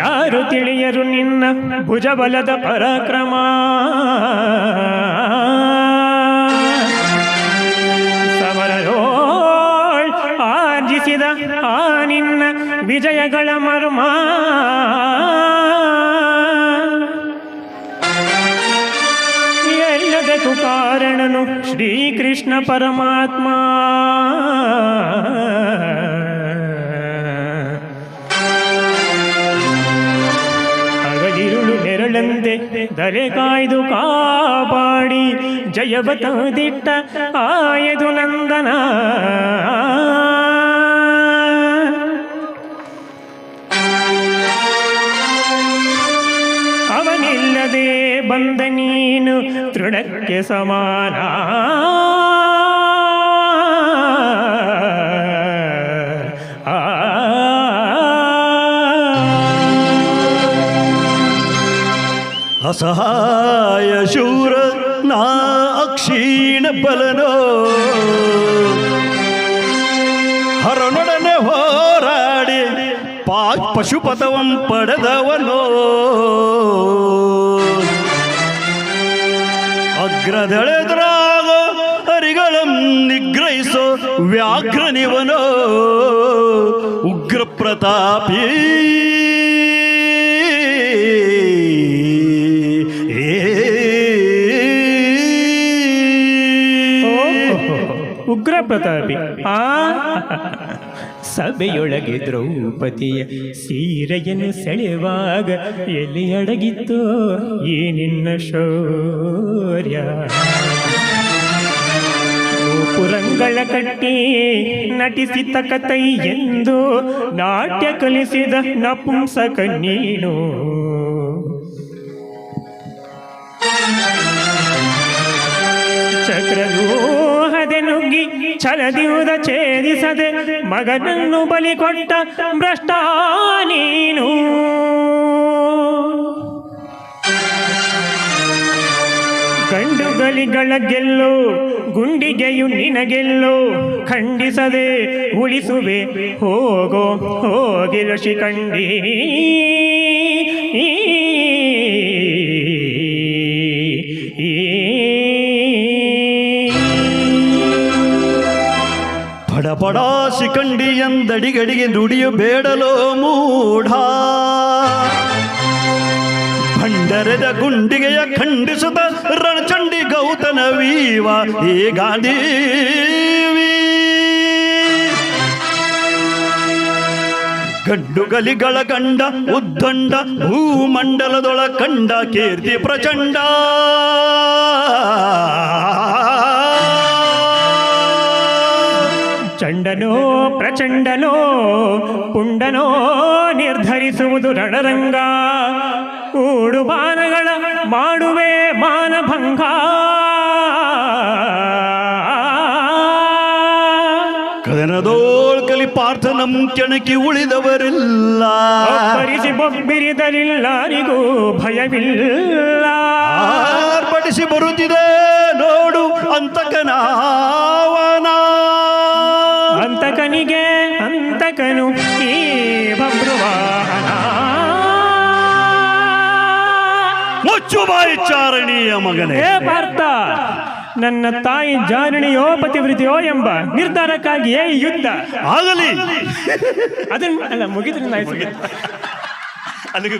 ಯಾರು ತಿಳಿಯರು ನಿನ್ನ ಭುಜಬಲದ ಪರಾಕ್ರಮ. ಸಮರದೋಳ್ ಆರ್ಜಿಸಿದ ಆ ನಿನ್ನ ವಿಜಯಗಳ ಮರ್ಮ. ಎಲ್ಲದಕ್ಕೂ ಕಾರಣನು ಶ್ರೀಕೃಷ್ಣ ಪರಮಾತ್ಮ. ಹಗಲಿರುಳು ನೆರಳಂತೆ ದರೆ ಕಾಯ್ದು ಕಾಪಾಡಿ ಜಯವ ತಂದಿಟ್ಟ ಆಯದು ನಂದನ. ಅವನಿಲ್ಲದೆ ಬಂದ ನೀನು ತೃಣಕ್ಕೆ ಸಮಾನ. ಅಸಹಾಯ ಶೂರ ನಾ ಅಕ್ಷೀಣ ಬಲನೋ, ಹರನೊಡನೆ ಹೋರಾಡಿ ಪಶುಪತವಂ ಪಡೆದವನೋ. ಅಗ್ರದೆಳೆದ್ರಾಗೋ ಹರಿಗಳಂ ನಿಗ್ರಹಿಸೋ ವ್ಯಾಘ್ರನಿವನೋ. ಉಗ್ರ ಪ್ರತಾಪಿ ಉಗ್ರ ಪ್ರತಾಪಿ. ಸಭೆಯೊಳಗೆ ದ್ರೌಪದಿಯ ಸೀರೆಯನ್ನು ಸೆಳೆವಾಗ ಎಲ್ಲಿ ಅಡಗಿತ್ತು ಈ ನಿನ್ನ ಶೌರ್ಯ. ಪುರಂಗಳ ಕಟ್ಟಿ ನಟಿಸಿ ತಕತೈ ಎಂದು ನಾಟ್ಯ ಕಲಿಸಿದ ನಪುಂಸಕ ನೀನು. ಚಕ್ರವ್ಯೂಹದೆ ನುಗ್ಗಿ ಛಲದಿಯುವುದ ಛೇದಿಸದೆ ಮಗನನ್ನು ಬಲಿ ಕೊಟ್ಟ ಭ್ರಷ್ಟ ನೀನು. ಗಂಡುಗಲಿಗಳ ಗೆಲ್ಲೋ ಗುಂಡಿಗೆಯು ನಿನಗೆಲ್ಲೋ ಖಂಡಿಸದೆ ಉಳಿಸುವೆ ಹೋಗೋ ಹೋಗಿಲ ಶಿಖಂಡಿ. ಬಡ ಶಿಖಂಡಿ ಎಂದಡಿಗಡಿಗೆ ನುಡಿಯು ಬೇಡಲೋ ಮೂಢ. ಭಂಡರದ ಗುಂಡಿಗೆಯ ಖಂಡಿಸುತ್ತ ರಣಚಂಡಿ ಗೌತನ ವೀವ ಹೇ ಗಾಂಧೀವಿ. ಗಡ್ಡುಗಲಿಗಳ ಕಂಡ ಉದ್ದಂಡ ಭೂಮಂಡಲದೊಳ ಕಂಡ ಕೀರ್ತಿ ಪ್ರಚಂಡ. ಚಂಡನೋ ಪ್ರಚಂಡನೋ ಪುಂಡನೋ ನಿರ್ಧರಿಸುವುದು ರಣರಂಗ. ಊಡು ಬಾಣಗಳ ಮಾಡುವೆ ಮಾನಭಂಗ. ಕದನದೋಳ್ಕಲಿ ಪಾರ್ಥನಂ ಕೆಣಕಿ ಉಳಿದವರಿಲ್ಲ. ಪರಿಸಿ ಬೊಬ್ಬಿರಿದಲಿಲ್ಲರಿಗೂ ಭಯವಿಲ್ಲ. ಆರ್ಭಟಿಸಿ ಬರುತ್ತಿದೆ ನೋಡು ಅಂತಕನಾವನ. ಅಂತಕನಿಗೆ ಅಂತಕನು ಈ ಬಬ್ರುವಾಹನ. ಮುಚ್ಚು ಬಾಯಿ ಚಾರಣೀಯ ಮಗನೇ. ಪಾರ್ಥ, ನನ್ನ ತಾಯಿ ಜಾರಣಿಯೋ ಪತಿವೃತಿಯೋ ಎಂಬ ನಿರ್ಧಾರಕ್ಕಾಗಿಯೇ ಯುದ್ಧ ಆಗಲಿ. ಅದನ್ನ ಮುಗಿದ್ರೆ ಅಲ್ಲಿಗೆ